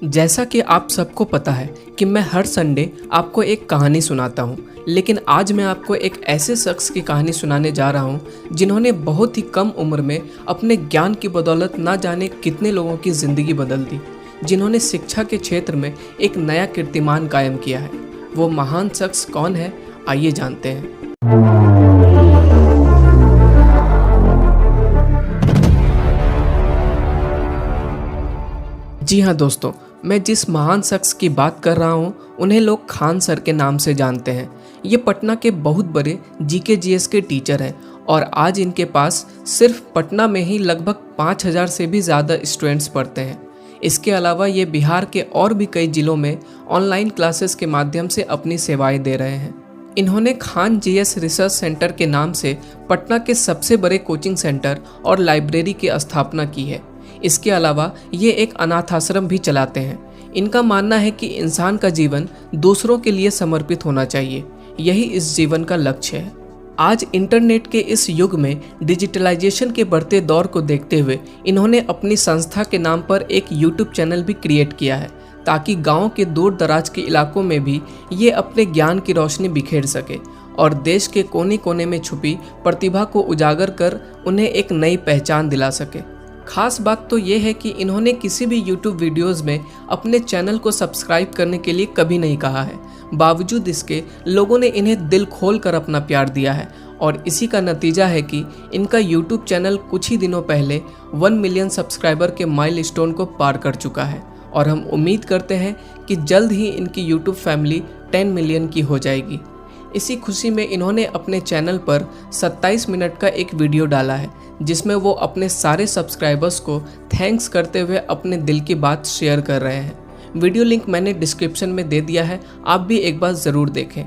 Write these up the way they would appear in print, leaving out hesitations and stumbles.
जैसा कि आप सबको पता है कि मैं हर संडे आपको एक कहानी सुनाता हूँ, लेकिन आज मैं आपको एक ऐसे शख्स की कहानी सुनाने जा रहा हूँ जिन्होंने बहुत ही कम उम्र में अपने ज्ञान की बदौलत ना जाने कितने लोगों की ज़िंदगी बदल दी, जिन्होंने शिक्षा के क्षेत्र में एक नया कीर्तिमान कायम किया है। वो महान शख्स कौन है, आइए जानते हैं। जी हाँ दोस्तों, मैं जिस महान शख्स की बात कर रहा हूँ उन्हें लोग खान सर के नाम से जानते हैं। ये पटना के बहुत बड़े जीके जीएस के टीचर हैं और आज इनके पास सिर्फ पटना में ही लगभग 5000 से भी ज़्यादा स्टूडेंट्स पढ़ते हैं। इसके अलावा ये बिहार के और भी कई जिलों में ऑनलाइन क्लासेस के माध्यम से अपनी सेवाएं दे रहे हैं। इन्होंने खान जीएस रिसर्च सेंटर के नाम से पटना के सबसे बड़े कोचिंग सेंटर और लाइब्रेरी की स्थापना की है। इसके अलावा ये एक अनाथ आश्रम भी चलाते हैं। इनका मानना है कि इंसान का जीवन दूसरों के लिए समर्पित होना चाहिए, यही इस जीवन का लक्ष्य है। आज इंटरनेट के इस युग में डिजिटलाइजेशन के बढ़ते दौर को देखते हुए इन्होंने अपनी संस्था के नाम पर एक यूट्यूब चैनल भी क्रिएट किया है, ताकि गाँव के दूर दराज के इलाकों में भी ये अपने ज्ञान की रोशनी बिखेर सके और देश के कोने कोने में छुपी प्रतिभा को उजागर कर उन्हें एक नई पहचान दिला सके। खास बात तो ये है कि इन्होंने किसी भी YouTube वीडियोस में अपने चैनल को सब्सक्राइब करने के लिए कभी नहीं कहा है। बावजूद इसके लोगों ने इन्हें दिल खोल कर अपना प्यार दिया है और इसी का नतीजा है कि इनका YouTube चैनल कुछ ही दिनों पहले 1 मिलियन सब्सक्राइबर के माइलस्टोन को पार कर चुका है और हम उम्मीद करते हैं कि जल्द ही इनकी YouTube फैमिली 10 मिलियन की हो जाएगी। इसी खुशी में इन्होंने अपने चैनल पर 27 मिनट का एक वीडियो डाला है, जिसमें वो अपने सारे सब्सक्राइबर्स को थैंक्स करते हुए अपने दिल की बात शेयर कर रहे हैं। वीडियो लिंक मैंने डिस्क्रिप्शन में दे दिया है, आप भी एक बार ज़रूर देखें।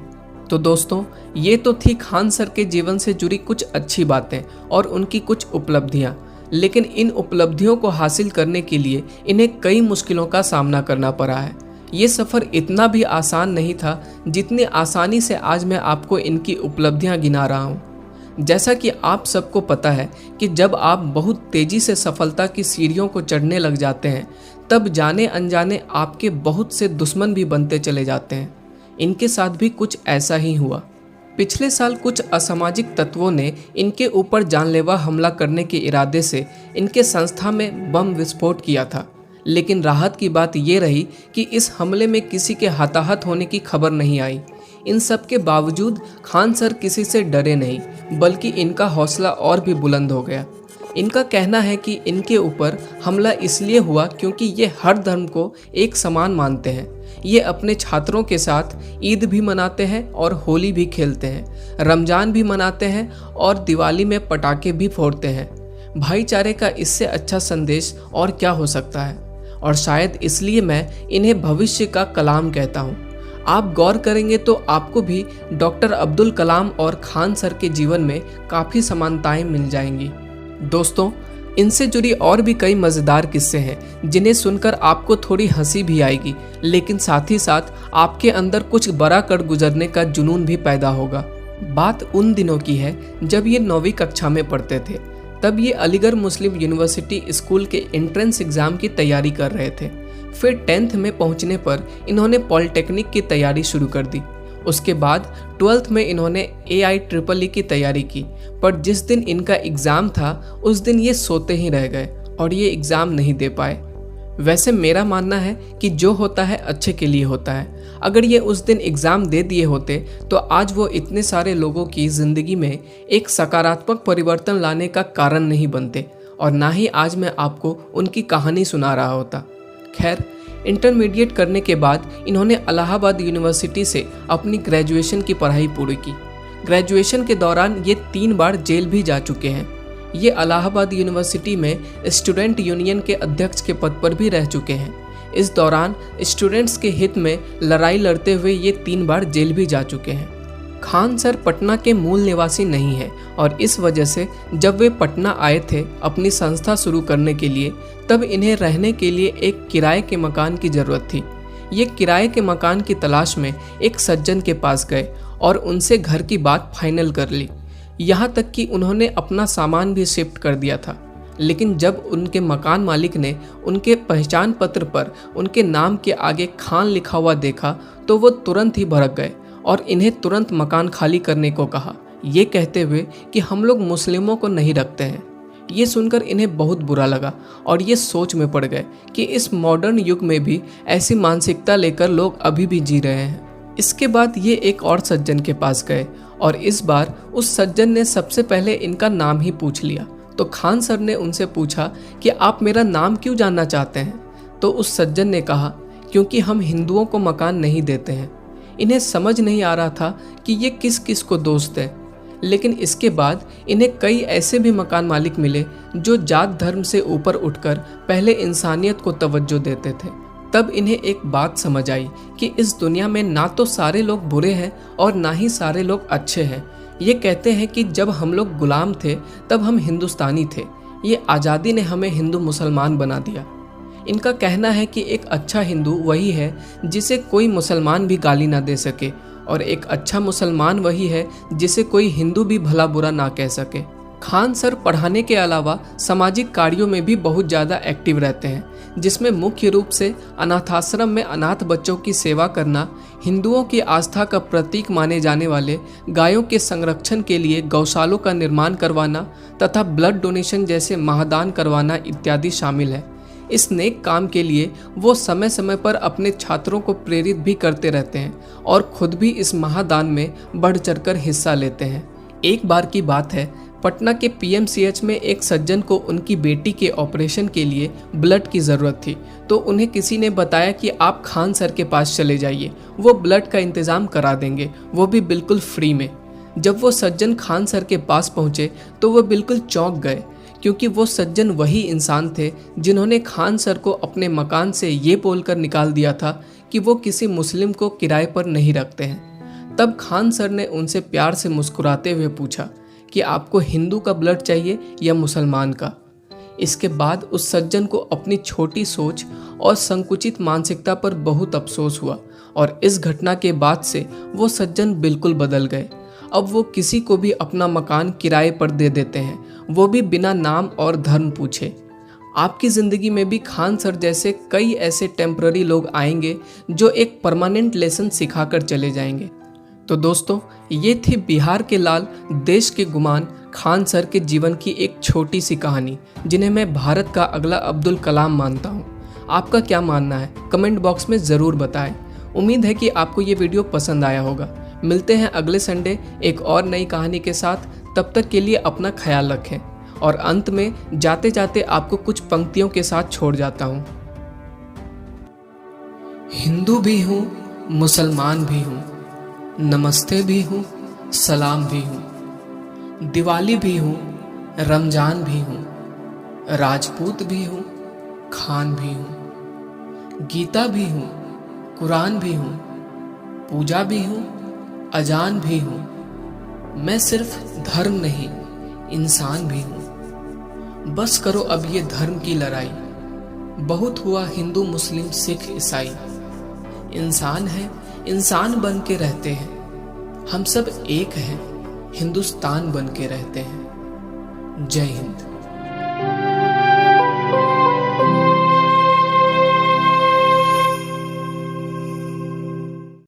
तो दोस्तों, ये तो थी खान सर के जीवन से जुड़ी कुछ अच्छी बातें और उनकी कुछ उपलब्धियाँ, लेकिन इन उपलब्धियों को हासिल करने के लिए इन्हें कई मुश्किलों का सामना करना पड़ा है। ये सफ़र इतना भी आसान नहीं था जितनी आसानी से आज मैं आपको इनकी उपलब्धियां गिना रहा हूँ। जैसा कि आप सबको पता है कि जब आप बहुत तेज़ी से सफलता की सीढ़ियों को चढ़ने लग जाते हैं, तब जाने अनजाने आपके बहुत से दुश्मन भी बनते चले जाते हैं। इनके साथ भी कुछ ऐसा ही हुआ। पिछले साल कुछ असामाजिक तत्वों ने इनके ऊपर जानलेवा हमला करने के इरादे से इनके संस्था में बम विस्फोट किया था, लेकिन राहत की बात ये रही कि इस हमले में किसी के हताहत होने की खबर नहीं आई। इन सब के बावजूद खान सर किसी से डरे नहीं, बल्कि इनका हौसला और भी बुलंद हो गया। इनका कहना है कि इनके ऊपर हमला इसलिए हुआ क्योंकि ये हर धर्म को एक समान मानते हैं। ये अपने छात्रों के साथ ईद भी मनाते हैं और होली भी खेलते हैं, रमज़ान भी मनाते हैं और दिवाली में पटाखे भी फोड़ते हैं। भाईचारे का इससे अच्छा संदेश और क्या हो सकता है, और शायद इसलिए मैं इन्हें भविष्य का कलाम कहता हूँ। आप गौर करेंगे तो आपको भी डॉक्टर अब्दुल कलाम और खान सर के जीवन में काफ़ी समानताएं मिल जाएंगी। दोस्तों, इनसे जुड़ी और भी कई मज़ेदार किस्से हैं जिन्हें सुनकर आपको थोड़ी हंसी भी आएगी, लेकिन साथ ही साथ आपके अंदर कुछ बड़ा कर गुजरने का जुनून भी पैदा होगा। बात उन दिनों की है जब ये 9वीं कक्षा में पढ़ते थे। तब ये अलीगढ़ मुस्लिम यूनिवर्सिटी स्कूल के एंट्रेंस एग्ज़ाम की तैयारी कर रहे थे। फिर 10th में पहुंचने पर इन्होंने पॉलिटेक्निक की तैयारी शुरू कर दी। उसके बाद 12th में इन्होंने AIEEE की तैयारी की, पर जिस दिन इनका एग्ज़ाम था उस दिन ये सोते ही रह गए और ये एग्ज़ाम नहीं दे पाए। वैसे मेरा मानना है कि जो होता है अच्छे के लिए होता है। अगर ये उस दिन एग्ज़ाम दे दिए होते तो आज वो इतने सारे लोगों की ज़िंदगी में एक सकारात्मक परिवर्तन लाने का कारण नहीं बनते और ना ही आज मैं आपको उनकी कहानी सुना रहा होता। खैर, इंटरमीडिएट करने के बाद इन्होंने इलाहाबाद यूनिवर्सिटी से अपनी ग्रेजुएशन की पढ़ाई पूरी की। ग्रेजुएशन के दौरान ये 3 बार जेल भी जा चुके हैं। ये इलाहाबाद यूनिवर्सिटी में स्टूडेंट यूनियन के अध्यक्ष के पद पर भी रह चुके हैं। इस दौरान स्टूडेंट्स के हित में लड़ाई लड़ते हुए ये 3 बार जेल भी जा चुके हैं। खान सर पटना के मूल निवासी नहीं है और इस वजह से जब वे पटना आए थे अपनी संस्था शुरू करने के लिए, तब इन्हें रहने के लिए एक किराए के मकान की ज़रूरत थी। ये किराए के मकान की तलाश में एक सज्जन के पास गए और उनसे घर की बात फाइनल कर ली। यहाँ तक कि उन्होंने अपना सामान भी शिफ्ट कर दिया था। लेकिन जब उनके मकान मालिक ने उनके पहचान पत्र पर उनके नाम के आगे खान लिखा हुआ देखा तो वो तुरंत ही भड़क गए और इन्हें तुरंत मकान खाली करने को कहा, ये कहते हुए कि हम लोग मुस्लिमों को नहीं रखते हैं। ये सुनकर इन्हें बहुत बुरा लगा और ये सोच में पड़ गए कि इस मॉडर्न युग में भी ऐसी मानसिकता लेकर लोग अभी भी जी रहे हैं। इसके बाद ये एक और सज्जन के पास गए और इस बार उस सज्जन ने सबसे पहले इनका नाम ही पूछ लिया। तो खान सर ने उनसे पूछा कि आप मेरा नाम क्यों जानना चाहते हैं? तो उस सज्जन ने कहा, क्योंकि हम हिंदुओं को मकान नहीं देते हैं। इन्हें समझ नहीं आ रहा था कि ये किस किस को दोस्त है। लेकिन इसके बाद इन्हें कई ऐसे भी मकान मालिक मिले जो जात धर्म से ऊपर उठकर पहले इंसानियत को तवज्जो देते थे। तब इन्हें एक बात समझ आई कि इस दुनिया में ना तो सारे लोग बुरे हैं और ना ही सारे लोग अच्छे हैं। ये कहते हैं कि जब हम लोग गुलाम थे तब हम हिंदुस्तानी थे। ये आज़ादी ने हमें हिंदू मुसलमान बना दिया। इनका कहना है कि एक अच्छा हिंदू वही है जिसे कोई मुसलमान भी गाली ना दे सके और एक अच्छा मुसलमान वही है जिसे कोई हिंदू भी भला बुरा ना कह सके। खान सर पढ़ाने के अलावा सामाजिक कार्यों में भी बहुत ज़्यादा एक्टिव रहते हैं, जिसमें मुख्य रूप से अनाथाश्रम में अनाथ बच्चों की सेवा करना, हिंदुओं की आस्था का प्रतीक माने जाने वाले गायों के संरक्षण के लिए गौशालों का निर्माण करवाना तथा ब्लड डोनेशन जैसे महादान करवाना इत्यादि शामिल है। इस नेक काम के लिए वो समय समय पर अपने छात्रों को प्रेरित भी करते रहते हैं और खुद भी इस महादान में बढ़ चढ़कर हिस्सा लेते हैं। एक बार की बात है, पटना के पीएमसीएच में एक सज्जन को उनकी बेटी के ऑपरेशन के लिए ब्लड की ज़रूरत थी। तो उन्हें किसी ने बताया कि आप खान सर के पास चले जाइए, वो ब्लड का इंतज़ाम करा देंगे, वो भी बिल्कुल फ्री में। जब वो सज्जन खान सर के पास पहुँचे तो वो बिल्कुल चौंक गए, क्योंकि वो सज्जन वही इंसान थे जिन्होंने खान सर को अपने मकान से ये बोलकर निकाल दिया था कि वो किसी मुस्लिम को किराए पर नहीं रखते हैं। तब खान सर ने उनसे प्यार से मुस्कुराते हुए पूछा कि आपको हिंदू का ब्लड चाहिए या मुसलमान का। इसके बाद उस सज्जन को अपनी छोटी सोच और संकुचित मानसिकता पर बहुत अफसोस हुआ और इस घटना के बाद से वो सज्जन बिल्कुल बदल गए। अब वो किसी को भी अपना मकान किराए पर दे देते हैं, वो भी बिना नाम और धर्म पूछे। आपकी ज़िंदगी में भी खान सर जैसे कई ऐसे टेम्पररी लोग आएंगे जो एक परमानेंट लेसन सिखाकर चले जाएंगे। तो दोस्तों, ये थी बिहार के लाल, देश के गुमान खान सर के जीवन की एक छोटी सी कहानी, जिन्हें मैं भारत का अगला अब्दुल कलाम मानता हूँ। आपका क्या मानना है कमेंट बॉक्स में ज़रूर बताएं। उम्मीद है कि आपको ये वीडियो पसंद आया होगा। मिलते हैं अगले संडे एक और नई कहानी के साथ। तब तक के लिए अपना ख्याल रखें। और अंत में जाते जाते आपको कुछ पंक्तियों के साथ छोड़ जाता हूँ। हिंदू भी हूँ, मुसलमान भी हूँ, नमस्ते भी हूँ, सलाम भी हूँ, दिवाली भी हूँ, रमजान भी हूँ, राजपूत भी हूँ, खान भी हूँ, गीता भी हूँ, कुरान भी हूँ, पूजा भी हूँ, अजान भी हूँ। मैं सिर्फ धर्म नहीं, इंसान भी हूँ। बस करो अब ये धर्म की लड़ाई, बहुत हुआ हिंदू मुस्लिम सिख ईसाई। इंसान है, इंसान बन के रहते हैं, हम सब एक हैं, हिंदुस्तान बन के रहते हैं। जय हिंद।